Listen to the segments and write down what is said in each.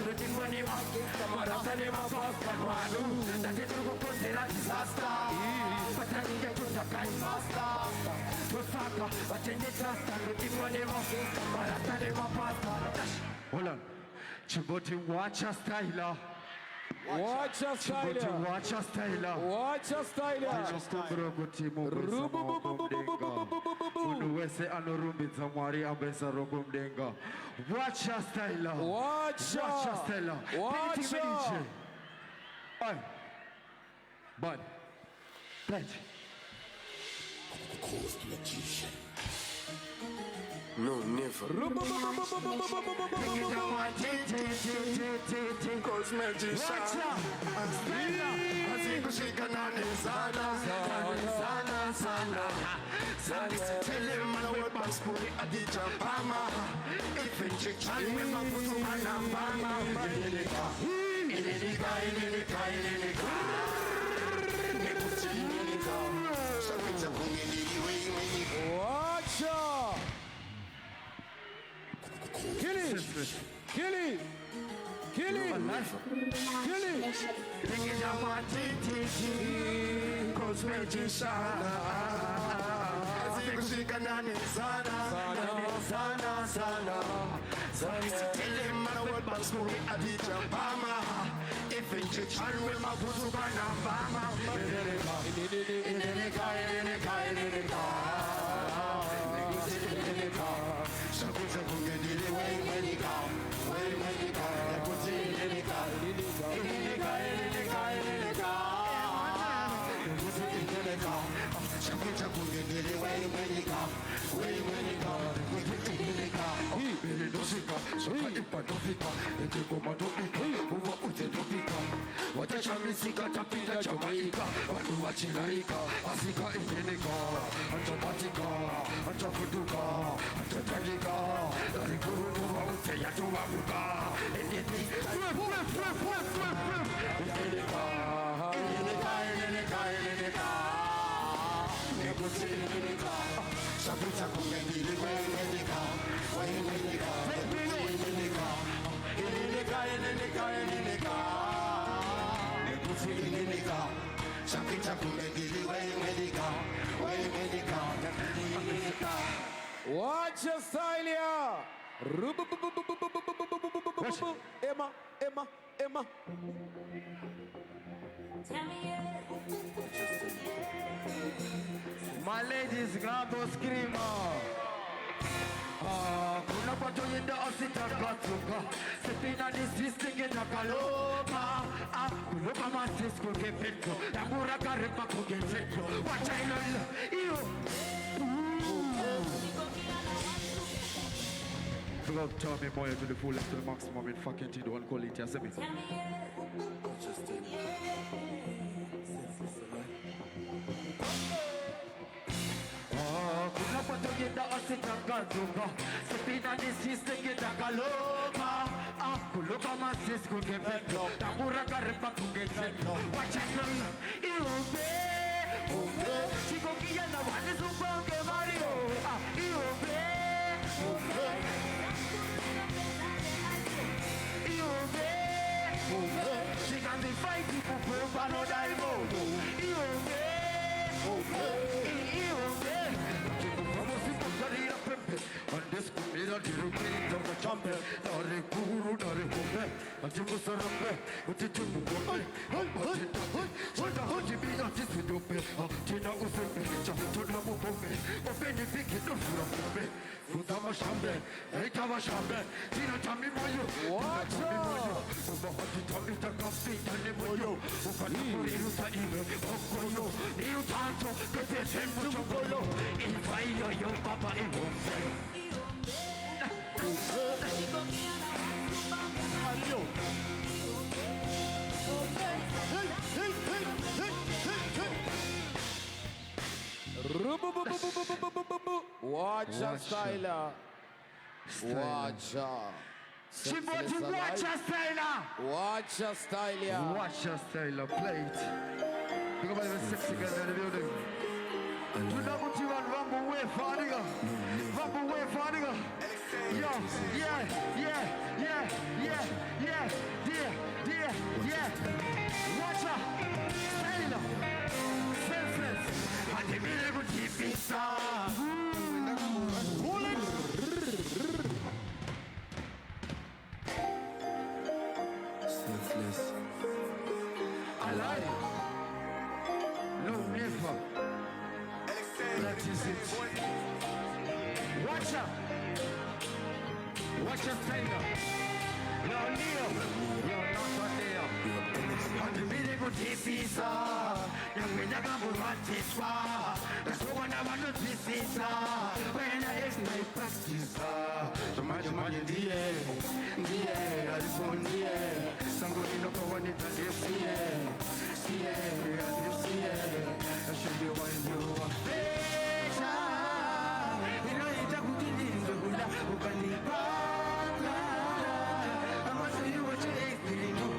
looting money up. Marata ni mapasta kwanu. Dati tuko konsera disaster. Patani ya tutakai master. Tusaka, batende trust, looting money up. Marata ni mapasta. Hold on. Chiboti watch your style. Watch your style. Watch your style. Watch your style. Just bro guti mo unuwese anorumbi zamwari abesa rogumdenga. Watch your style. Watch your style. Watch your. Bye. Bye. Pledge. Coast magician. No, never. Cause magician. Azikushika nani sana. Tell him man we pass puri adija pama. If in chick chali we ma putu mana pama. Ililika. Watch out! Kill it! Kill it! Kill it! Kill it! Thinking I want cause magician. Azikushika nani sana. Tell him man we pass puri adija pama. If in church and we ma putu kana pama. Ililika. Shaku ngedile way watachamisika tapila Jamaica watu wachilaika asika inginika antapatika antafutuka antatagika alikuruwa uteya tuwabuka inginika Shabucha kumendili wenika Watch your style here. Emma. My ladies, grabo screamer. Kuna pato yenda osita gatuka. Sepina disvisting in a kaloka. Kuloka masis kuke petro. Yamura karepa kuke petro. Watch I know you. Big up Tommy Moya to the fullest to the maximum in fucking T. Don't call it yourself. Kuna pato yenda osita gatuka. Sepina disvisting in a kaloka. Kuloka masis kuke petro. Yamura karepa kuke petro. Watch I know you. Chico Kiana, one is a Mario. She can be fighting for proof and no diamond. And this comida di rumino da champe, da recuru da recube, a tipo sarambe, but it took me. What the hoji be not this with dope, Tina Ufe, Chaputuna Mupome, or Benny Picket of Furabe, Futama Shambe, Etava Shambe, Tina Tami Moyo, watch out! Ubahati Tamita Kafi, Talemoyo, Ukanapuri Rusaime, Okoyo, New Tanto, Pepe Tempo Chokolo, Invayo, Yo Papa, and Watch your style. Watch your. Watch your style. Watch your style. Watch your style. Play it. Look at the sexy girl in the building. Do not put you on Rumble Way, Fadiga. Rumble Way, Fadiga. Yo, yeah. Senseless. Alive. No, never. That is it. Watch out. Watch your finger. No, Leo. You're not on there. On the meaning of this is young men are going to run this far. That's what I want to this is when I explain practice. So much money in the air, I just want the air. Somebody knock on it and they see it. See it, I see it. I should be one you are. You know, it's a good thing to do. Who can be back? I must show you what you experience.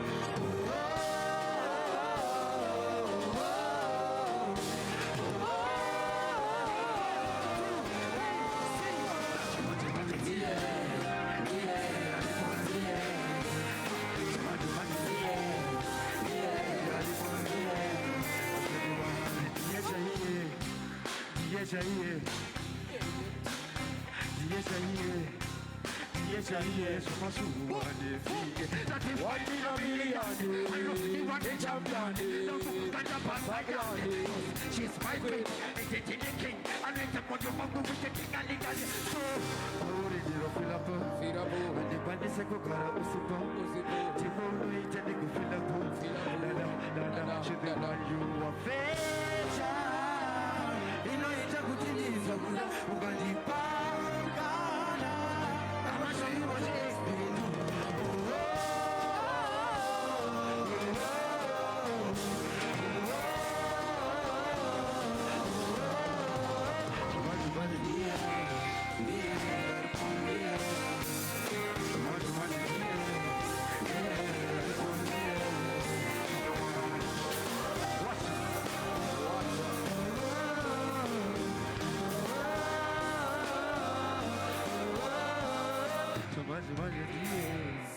She's my queen, and the king, and the mother of the king, and the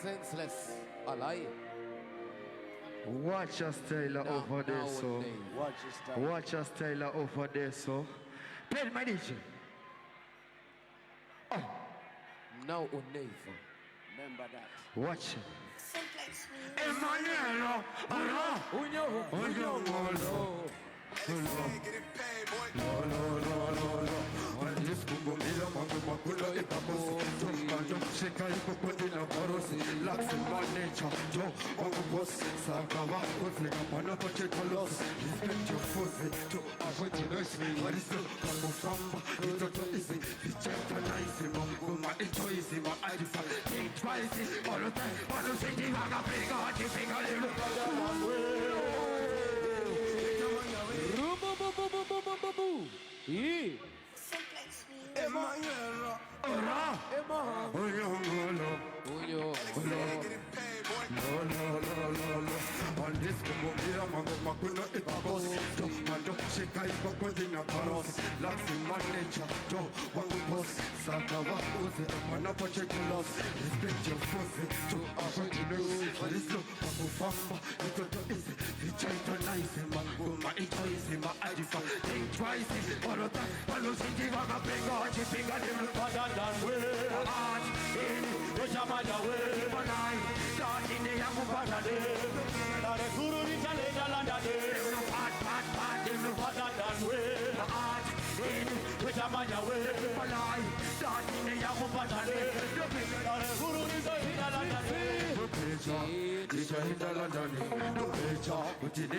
Senseless. Alive. Watch us, Taylor, over there, so. Watch us, Taylor, over there, so. Play my DJ. Oh. Now on Nathan. Remember that. Watch it. Emmanuel, This Congo Mila Makula Epapos, Sheka Ipopodina Boros, Lax in my nature, Joe, Ogos, Sakava, Koflika, Panapochekolos, respect your force to avoid the nurse. What is the Congo Famba? It's not easy, the chapter nice, my choice, my identify, think twice, all the time, all the city, I got big on the finger. On this Mobile Makuna Ipabos, Mando Sheka Ipopodina Paros, Lax in my nature, Joe, Wangos, Sakava, Ose, Manapochekolos, respect your force to avoid the news. What is the Papu Famba? It's not easy, the chapter nice, my choice, my identify, think twice, all the time, all the city, I got big on the finger, they look better than we are. In the Jamaica way, but I start in the Yamubata day. The Guru is a little under there. They look hot, they look better than we are. In the Jamaica way, but I start in the Yamubata day. The Guru is a little under there. It's a little under there. No picture, but in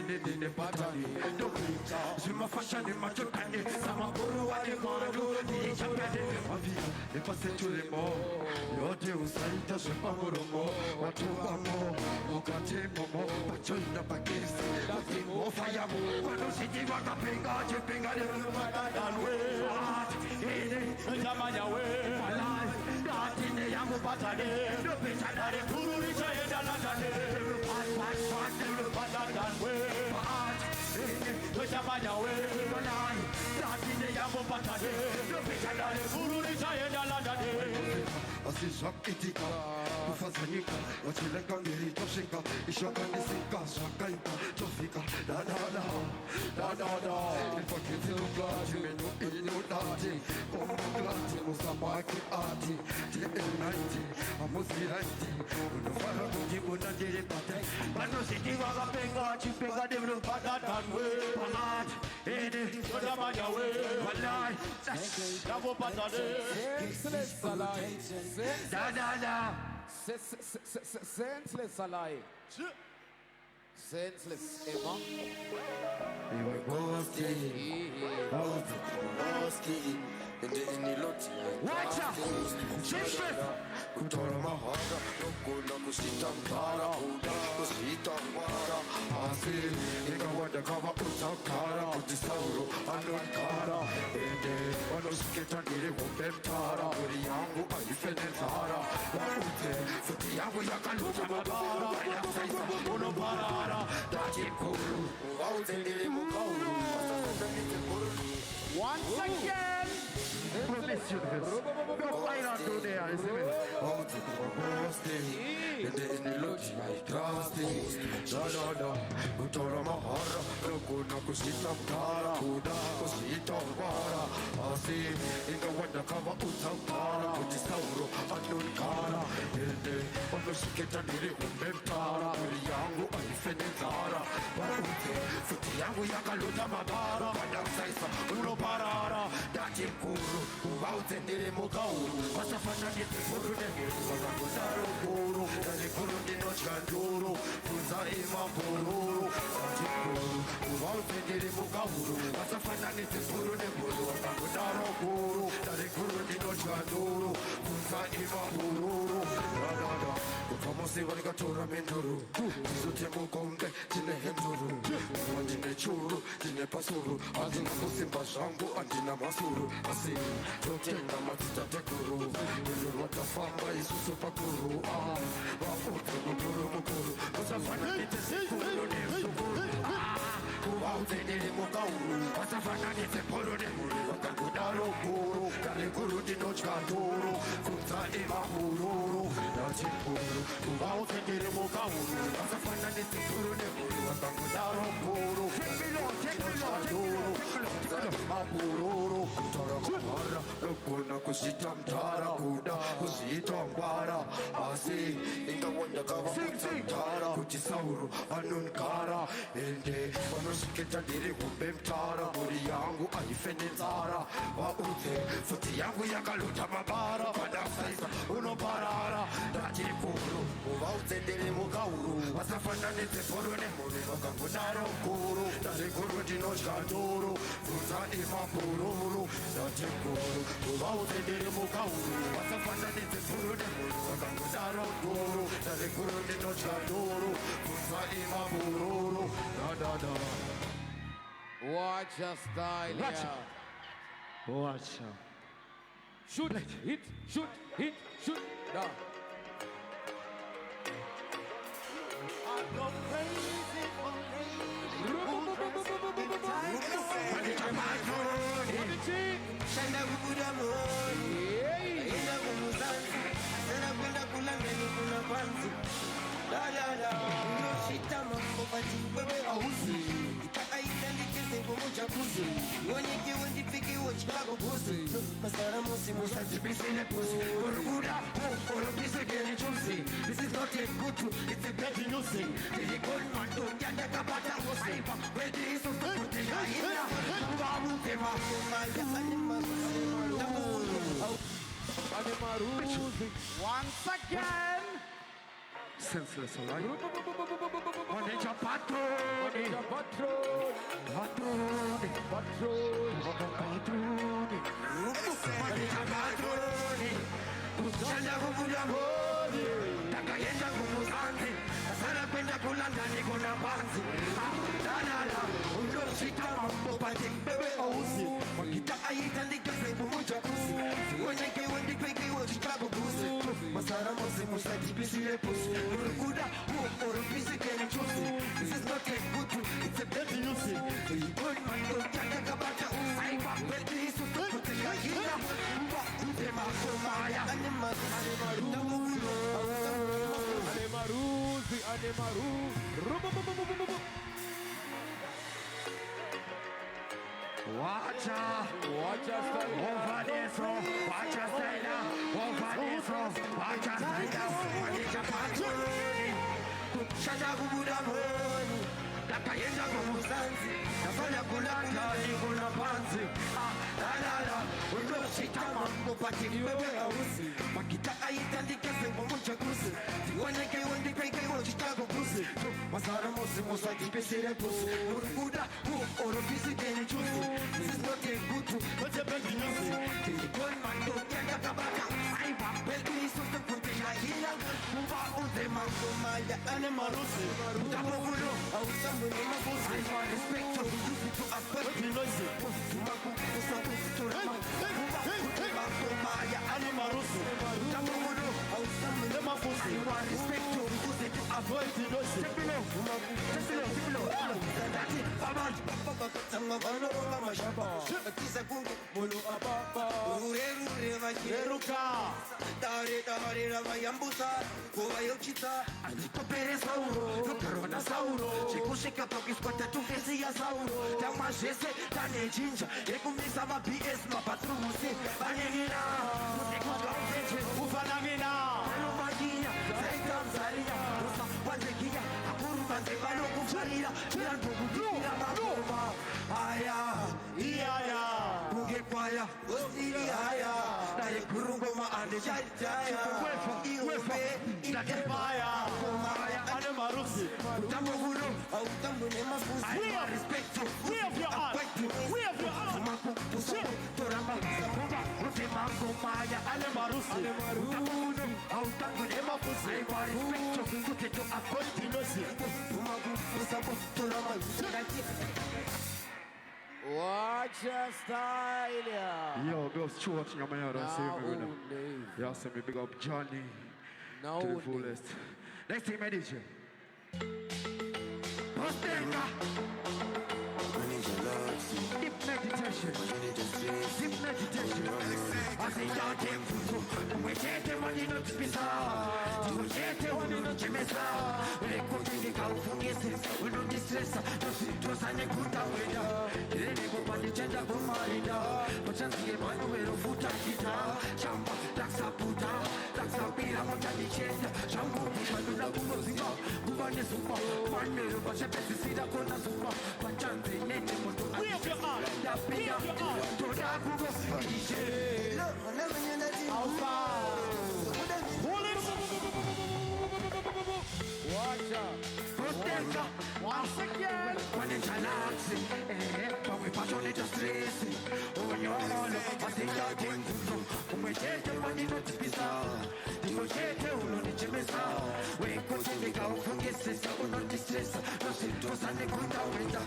the battery. No picture, Zima fashion in my Japan. Some Guru, I want to do the Japan. If I say to them all, you're the Santa Supamoromo, what to Amo, Okatemo, but you're not a case, nothing more fire. When you see the Waka Pinga, Jipping, I don't know what I done with. In the Jamaya way, my life, not in the Yamu Batade, the picture that the Guru is a Dalade, what they look better than we. The Jamaya way, my life, not in the Yamu Batade, the picture that the Guru is a Dalade. Asisha itika, ufazanyika, wachileka ngiri toshika, ishoka nisika, shakaika, tofika, da. If I get you glad, you know, dati, glad, musamaki ati, T90, I must be 90, when the fire will give one a day, but I Penga, Chipenga, Devil, Padatan, Palat, Ede, Kodamaya, Palai, Davo Patade, Senseless Alai, Senseless Alai, Senseless Emma. You were ghosting, and then you looked Watch out! Zimfest! Kutora mahara, nokuna kusitambara, kusitambara. Asi, ikawanda kama utakara, kutisauro, anunkara. Ende, wanosiketa nile kumpemtara, uri yangu alifenezara. Waute, futi yangu yakaluta mabara, wanasaisa unobarara. Dati kuru, waute nile mukauru, Once again! Promise you this. Go find out who they are, isn't it? And then it looks like drastic. Da. Kutora mahara, nokuna kusitambara, kusitambara. Asi, ikawanda kama utakara, kutisauro, anunkara. Ende, wanosiketa nile kumbemtara, uri yangu alifenezara. Waute, futi yangu yakaluta mabara, wanasaisa unoparara. Dati kuru, waute nile mukauru, wasafana nite kuru nemuru, wakakuzaro kuru, dati kuru nino chanduru, kuza ima pururu. Dati kuru, waute nile mukauru, wasafana nite kuru nemuru, wakakuzaro kuru, dati kuru nino chanduru, kuza ima pururu. Da. Kufamosi walikatora menduru, Zute mukombe, jine hemduru, Jine churu, jine pasuru, Azina kusimba shangu, Andina masuru, Asi, Totenda matita tekuru, Yulu watafamba, Isusu pakuru, Wafutu mukuru, Wasafana nite sikuru, Nemsukuru, Kuwaute nili mukauru, Wasafana nite polo nemuru, Wakakudaro kuru, Kalikuru dino chkaturu, Kunza ima pururu, Dati kuru, Kuwaute nili mukauru, Wasafana nite polo nemuru, Wakakudaro kuru, Chkaturu, Kunza ima pururu, Kutara mahara, Nokuna kusitamtara, Kuda kusitambara, Asi, ikawanda kama kutamtara, Kutisauru, anunkara, Ende, wanosiketa nili kumbemtara, Uri yangu alifenezara, Waute, futi yangu yakaluta mabara, Wanasaisa unoparara, Dati kuru, waute nili mukauru, Wasafana nite poro nemuru, Wakakudaro kuru, Dati kuru dino chkaturu, Kuza ima pururu, Dati kuru, waute nili mukauru, Wasafana nite poro nemuru, Wakakudaro kuru, Dati kuru dino chkaturu, Kuza ima pururu. Da. Watch your style, Watch yeah. Watch out. Shoot, hit, da. I go crazy for Shanda kukuda mooni, ina kumuzanzi, sana kwenda kulangeni kuna panzi. La, unoshita mambo pati wewe auzi. Itaka itandike sebo moja kuzi. Wonyeke wendipike wachikago kuzi. Masara musi musa jibisine pusi. Uruguda, urubise geni chusi. This is not a good to, it's a bad news. Dili kon mando, yanda kapata usi. Wedi iso tukuti ya ina. Mbamu tema. Once again. Senseless, alright? Maneja patroni, Maneja patroni, Kuchanda kukuja hodi, Takayenda kumuzanzi, Sana kwenda kulanda niko na panzi. La, unoshika mambo pati bebe auzi. Wakitaka itandike sebo moja kuzi. Wonyeke wendipeke wachikago kuzi. Masara mosi musa jibisile pusi. Urukuda, urubise kene chusi. This is not a good to, it's a bad news. Good man, yanda kabata uzi. Aiba bedi isu tukuti ya hina. Mba, utema kumaya. Anemaru. Watcha, Watch your style. over this road, watch your style now, over this road, watch your style now, Maneja patroni, Shanda kukuda mooni, Nakaenda kumuzanzi nafanya kulanda nikuna panzi lalala unoshita mambo pati wewe hausi makita aitandike sebo mchakusi tiwaneke wandikaike wachitako kusi masara mosi mosa tipesere pusi urikuda orofisi teni chusi this is not a good to but a bad news tilikon mando kenda kabaka aiba betu iso te kunte na hila kuba uze mambo maya ane marusi utamogulo ausambu ni mabusi I want respect to you to aspect the noise tumaku kusaku turama kuba uze mambo maya ane marusi utamogulo ausambu ni mabusi I want respect to you to avoid the noise Tepilo that's it baba tanga bano mama shaba kisa kungu bolo ababa rure vacheruka dare ramayambusa kuva yochita andikopere sauro karona sauro chikushika pakiskwata tufesi ya sauro tamashese tanejinja yekumisa ma BS mapatrusi vanyenina mutikuka upeche ufanamina anumagia zaitamzaria rusa wanzekia akurumbanze vanokufarira chiranbogudikira magoma aya iyaya kugekwaya osiri aya naye kurungoma andechalitaya iupe ikebaya komaya ane marusi utamoguro autamune mafusi respecto wave your arm makupusa toramba kuba utema komaya ane marusi utamoguro autamune mafusi respecto kuteto akontinosi makupusa toramba Watch your style, yeah. Yo, girls, true watching my yard. I see me. Yeah, see me big up Johnny to the fullest. Next thing, my DJ. Deep meditation. Deep meditation. I say, y'all came through. We take the money not to be sad. We take the money not to be sad. We go to the cow from yesterday. We don't distress. No citrus and a good away. They go on the gender for Marina. But just the man who will foot and guitar. Chamba, that's a puta. That's a pila montanichenda. Shambo, Shadula, Gumozima. Gumane Supa. One little bunch of pesticida con a Supa. Pachante, Nete, Moto. We have your art. We have your art. To the Google. Alpha. Watch out. Once again. When it's an accident, but we pass on it just racing. Oh, no, I think I think so. We take the money not to be sound. Negotiate, no, it's a mess out. We go to the cow from yesterday, so not distress. No symptoms and they go down with that.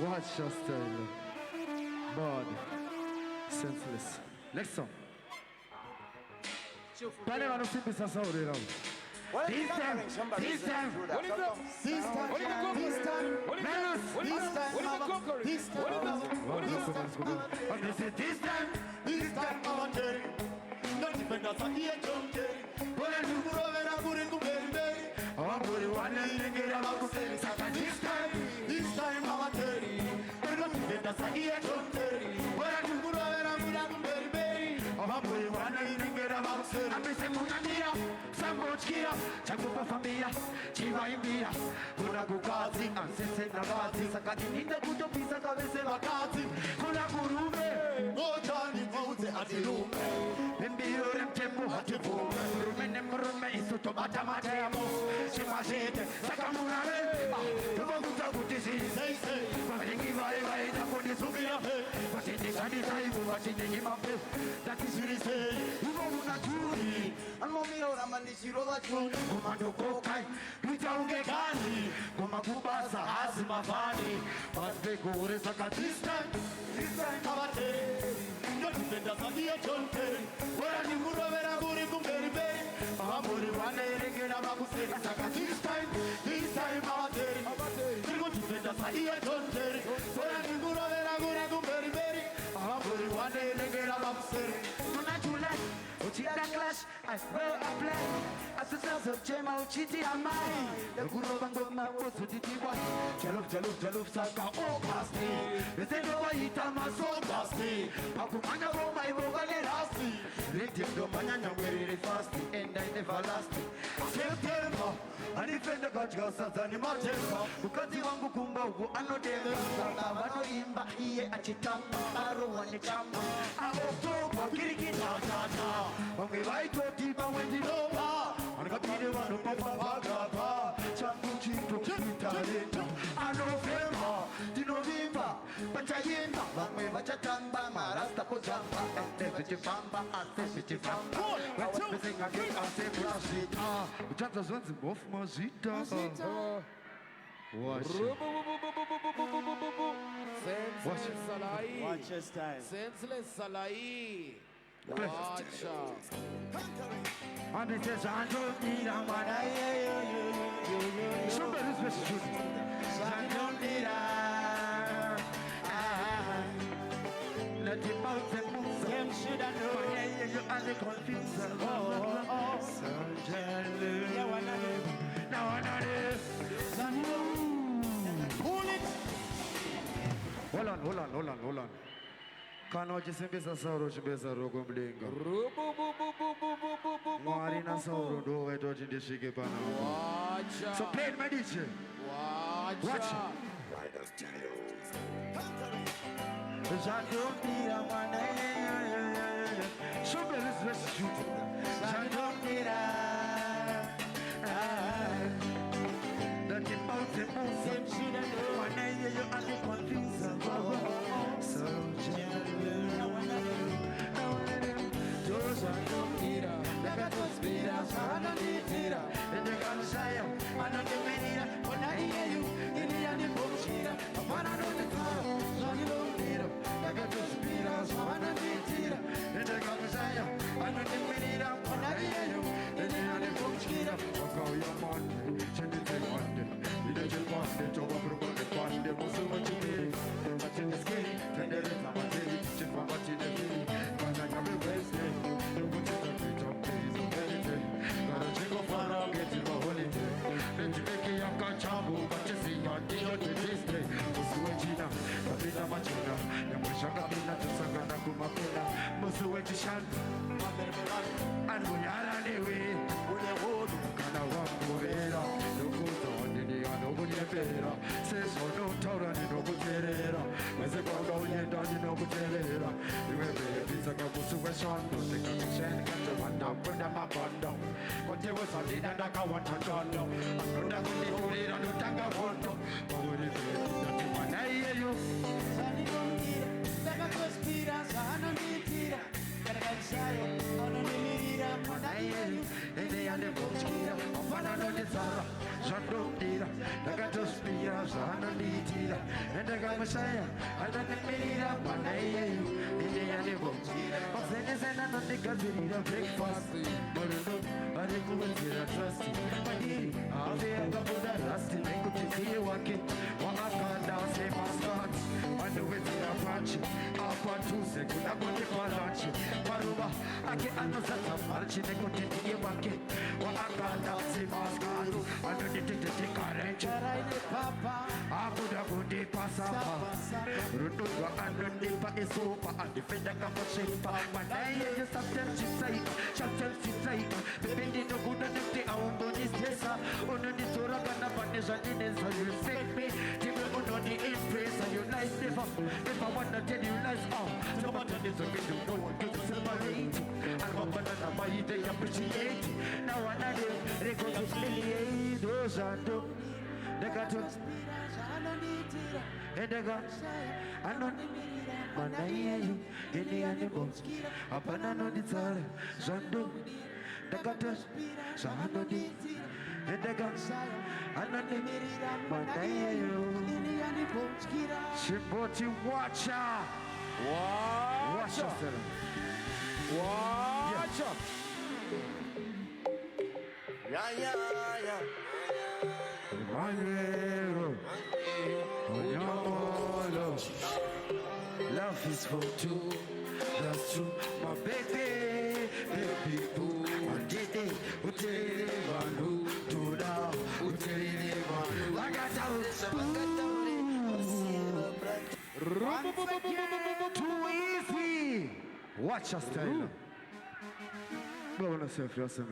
Watch your style. Bad. Senseless. Next song. Panema no simple sasauri now. This time. Chakupa familia, chiva imbia, kuna kukazi, ansese na gazi, sakadinita kutopisa kabese wakazi, kuna kurume, ngotani mauze atilume, mbiro remtembu hativume, rume isuto bata matemo, chimashete, sakamurame, tubakuta kutisi, waringi vai, takoni subia, watini kanisa hivu, watini imape, takisirise, hivo unajuri, almomiro ramandishiro wachuni, Komando kokai, nitaunge gani Goma kubasa, hasi mafani Basbe gore saka this time kabate Nyotu penda sakia chonte Wera ni muro vera guri kumberi beri Mahamuri wane regena bakuseri Saka this time kabate Nyotu penda sakia chonte Wera ni muro vera guri kumberi beri Mahamuri wane regena bakuseri Tunachule, uchita clash, I will apply Asasa chema uchiti amai Yakuro bangoma bosu ditiwa Jaluf saka okasti Besendo wa itama sokasti Pakumanya roma ibogane rasti Lintim manya nyangwere fasti And I never last September Anifenda katika sasa ni matemba Ukati wangu kumba ugu anodema Wano imba iye achitamba Aro wani chamba October kirikita tata Wangi waito tiba wendi noma Anakapide wano pepa pagapa Changu chito kitalento Anofema Dinovimba Pachayimba Wangwe wachatamba Marasta kojamba Atefiti famba Atefiti famba Wapesing again Ate brasita Uchata zonzi bof mazita Watch Senseless Salai. Watch your style. Senseless Salai. Watch out. And it says I don't need a man Somebody's best shooting I don't need a Let him out and move them should I know You are the confusion So jealous Now I know Pull it Hold on Kano jisimbisa sauro chimbesa rogo mlinga Mwari na sauro do weto chindishike pana So play it my DJ Watch it Jandondira mwana Somebody's best shooting Jandondira That you bounce and move them shit and do Mwana you are the confuser So jealous Jandondira Daga tospira Sana nitira Ende kanushaya Anande menira Mwana you Ini yani bomshira Apana no netara Jandondira Daga tospira Sana nitira Ende kanushaya Anande menira Mwana you Ini yani bomshira Wakao ya mande Chendite mande Ide chepande Choba propone pande Musu wachimiri Wachine skiri Tendere tamatiri Chifa wachine viri Kwana nyabe weste Nukuchita pita Pizo verite Kara chingo fara Geti ma holiday Benji beki yaka chambu Bachisi Yantiyo titiste Musu wachina Kapita machina Nyamwisha kapina Tusaka na kumapina Musu wachishan Anu yara niwe Ule wodu Kana wamurera Nukuto Nini anokunyepera Seso no taura ni nokuterera Weze kwanga uyenda ni nokuterera Iwe bebisa kabusu weshondo Tika kisheni kato wanda Punda mabondo Kote wasalida ndaka watantondo Akunda kunihurira nutanga vondo Mawuri bebisa timana iyeyo Sani nongira Daga kuspira Sana nitira Karaganshayo Ono nimirira Mwana iyeyo Ede yande bochkira Ofana no nitara Jandondira Daga tospira Sana nitira Messiah, and I got Messiah, and then the media, one day, in the animal. My friends and I don't think I need a breakfast. But I didn't go to the trust. I'll be a couple of last thing, I could see you walking. When I got down, say my start. I know it's in a branch. Up on 2 seconds, I'm going to call lunch. Maruba, I get another march, they could take you walking. When I got down, say my start. I know they did the current. I could have gone deep as a Rutuga and Rundipa is over and the Fender Kappa. But I hear sometimes she say, depending on good and the own on this place. On the Soragana Panisha in so you take me, give on the impress and you nice never. If I want to tell you nice, somebody is a bit of one to celebrate. I'm a banana by they appreciate. Now another, they go to humiliate those and do. They got to. And they got. I know. When I hear you in the animals, a banana desire, Zando, the gutters, Sahano, and the guns, and the when I hear you in the animals, Shiboti Watcher, Watcher, Watcher, Yeah. Love is for two, that's true. My baby, baby boo. One day, utele manu, tuda, utele manu. Too easy. Watch us, Taylor. Go on yourself, yourself.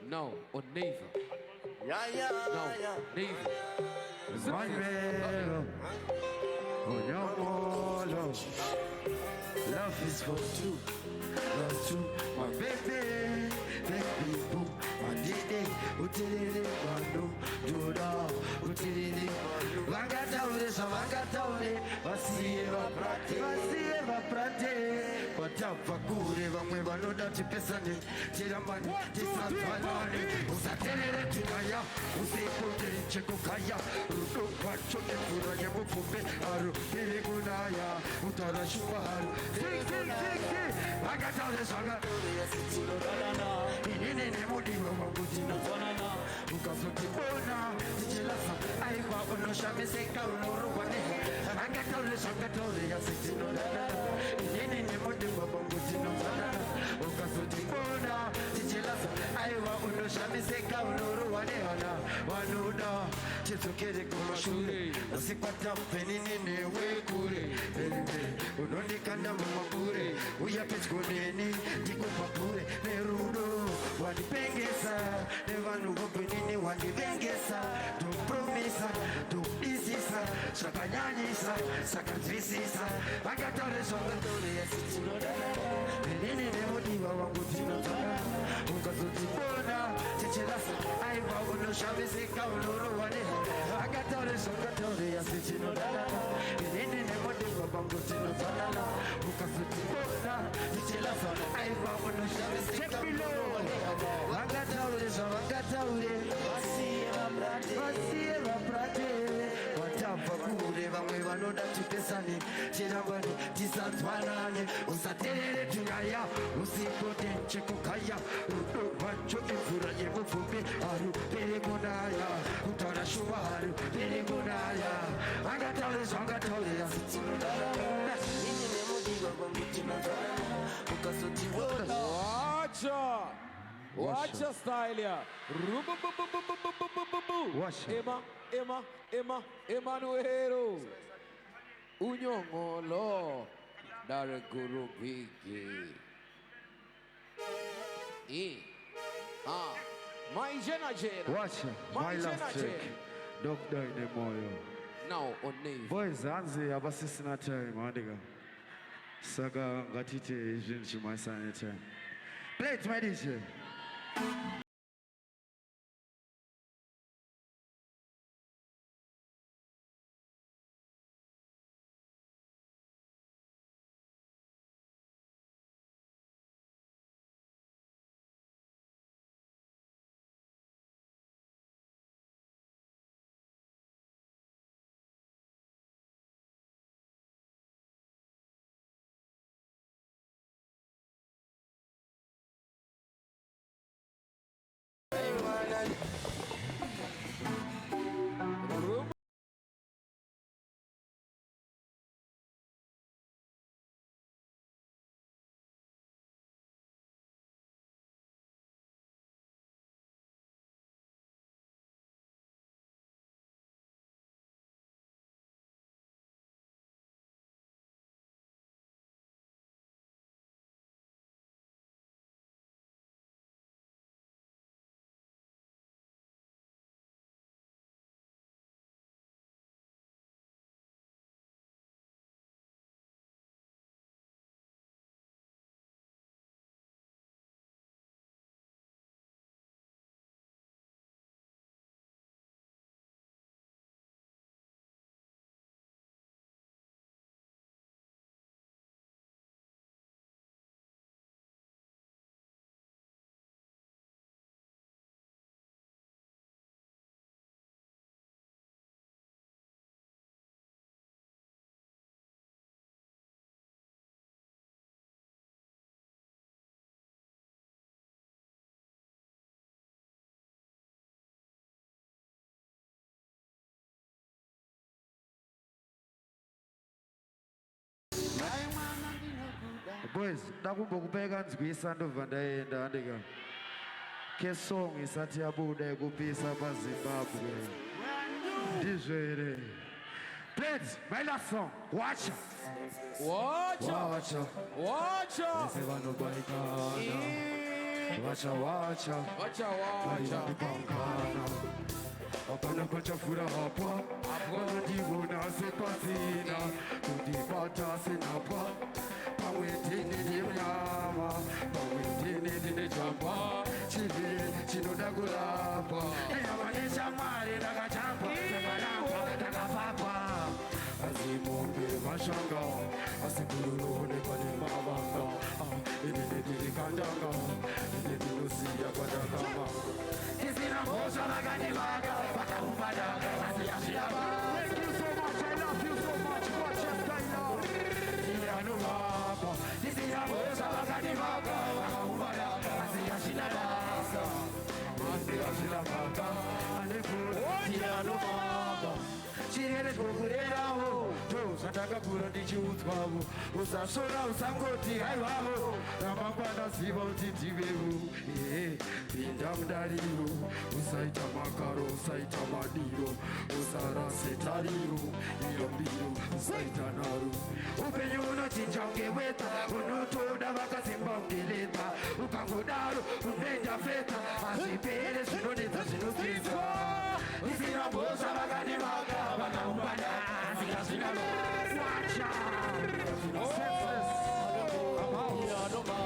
No, or neither. Yeah. No, neither. One love is for two, that's true. My baby, baby boo. My day, utile manu, tuda, utile manu. Vangataure, vasieva prate. Patapa kure, vamwe vanoda tipesane, tiramani, tisanfanane. Usatelele tunaya, usipote chekukaya. Rudo pacho ekura yemufume, aru pirigunaya. Utara shuaru, vangataure sanga. Inine nemudiwa mabutina fanana. Ukasotibona, tijilasa. Aiwa unoshame seka unoruwane. Vangataure sangatore ya sitino dada. Inine nemudiwa mabutina fanana. Ukasotibona, tijilasa. Aiwa unoshame seka unoruwane hana. Wanuda, chitokere kumashule. Nasipata penini newe kure. Unonikanda mamabure. Uyapechkoneni, jikupapure. Nerudo, wanipengesa. Nevanu wapenini wanipengesa. Tupromisa, tuisisa. Sakanyanyisa, sakatvisisa. Vagatore songatore yasitino dada. Penini nemudiwa wangu tino dada. Ukazotibona, chichelasa. Aiwa unoshabisika unoruwane. Vagatore songatore yasitino dada. Penini nemudiwa wangu tino dada. Ukazotibona, chichelasa. Aiwa unoshabisika unoruwane. Vangataure, vasieva prate. Watapa kure, vamwe vanoda tipesane. Chirambani, tisanzwanane. Usatelele tunaya, usipote chekukaya. Rudo vacho emvura yemufume, aru peremunaya. Utara shuvaru, peremunaya. Vangataure, yasitino dada. Ini nemudiwa wangutina dada. Ukasotibona. Watch your style here. Watch. Emanuero. Unyongolo. Dare guru bigi. My Jena. Watch my last check. Doctor in the moyo. Now on name. Boys, hanzi abasisina time, mandiga. Saka ngatite izvinhu chimaisana time. Play it, my DJ. Boys, ndakumbokubeka nzigwisa ndobva ndaenda ndika. Kesong isati yabuda kupisa paZimbabwe. Ndizvere. Plate, my last song. Watch out. Watch out. Watch out. Watch out. Ese vanobaikana. Watch out, watch out. Watch out. Watch out. Vanondipangana. Hapana pachafura hapa. Vanondiona sepasina. Kundibata senapa. Pamwe tini ndimnyama. Pamwe tini ndinechamba. Chivi chinoda kurapa. Eyamanesha mari ndakachapa. Semarapa ndakapapa. Azimombe mashanga. Asikurune pane mavanga. Inini ndiri kandanga. Inini ndinosiya kwadakama. Isina mbosha vakandivaka. Vakaumana. Asiyashiraba. Thank you so much. I love you so much. Watch your style out. Iyanuvapa. Isina mbosha vakandivaka. Vakaumana. Asiyashiraba. Asiyashiraba. Iyanuvapa. Chirere kukurerawo. Zvatakakura ndichiudzwawo. Usasvora usangoti haivavo. Ramangwana ziva kuti ndivewo. Pinda mudariro. Usaita makaro, usaita madiro. Usarase tariro. Iyo mbiro, usaita naro. Upenyu unochinja ungeweta. Unotoda vakazimba ungeleta. Ukangodaro, unoenda feta. Azvipere zvinonetsa zvinobvisa. Isina mbosha vakandivaka. Vakaungana, zvikazvinalo.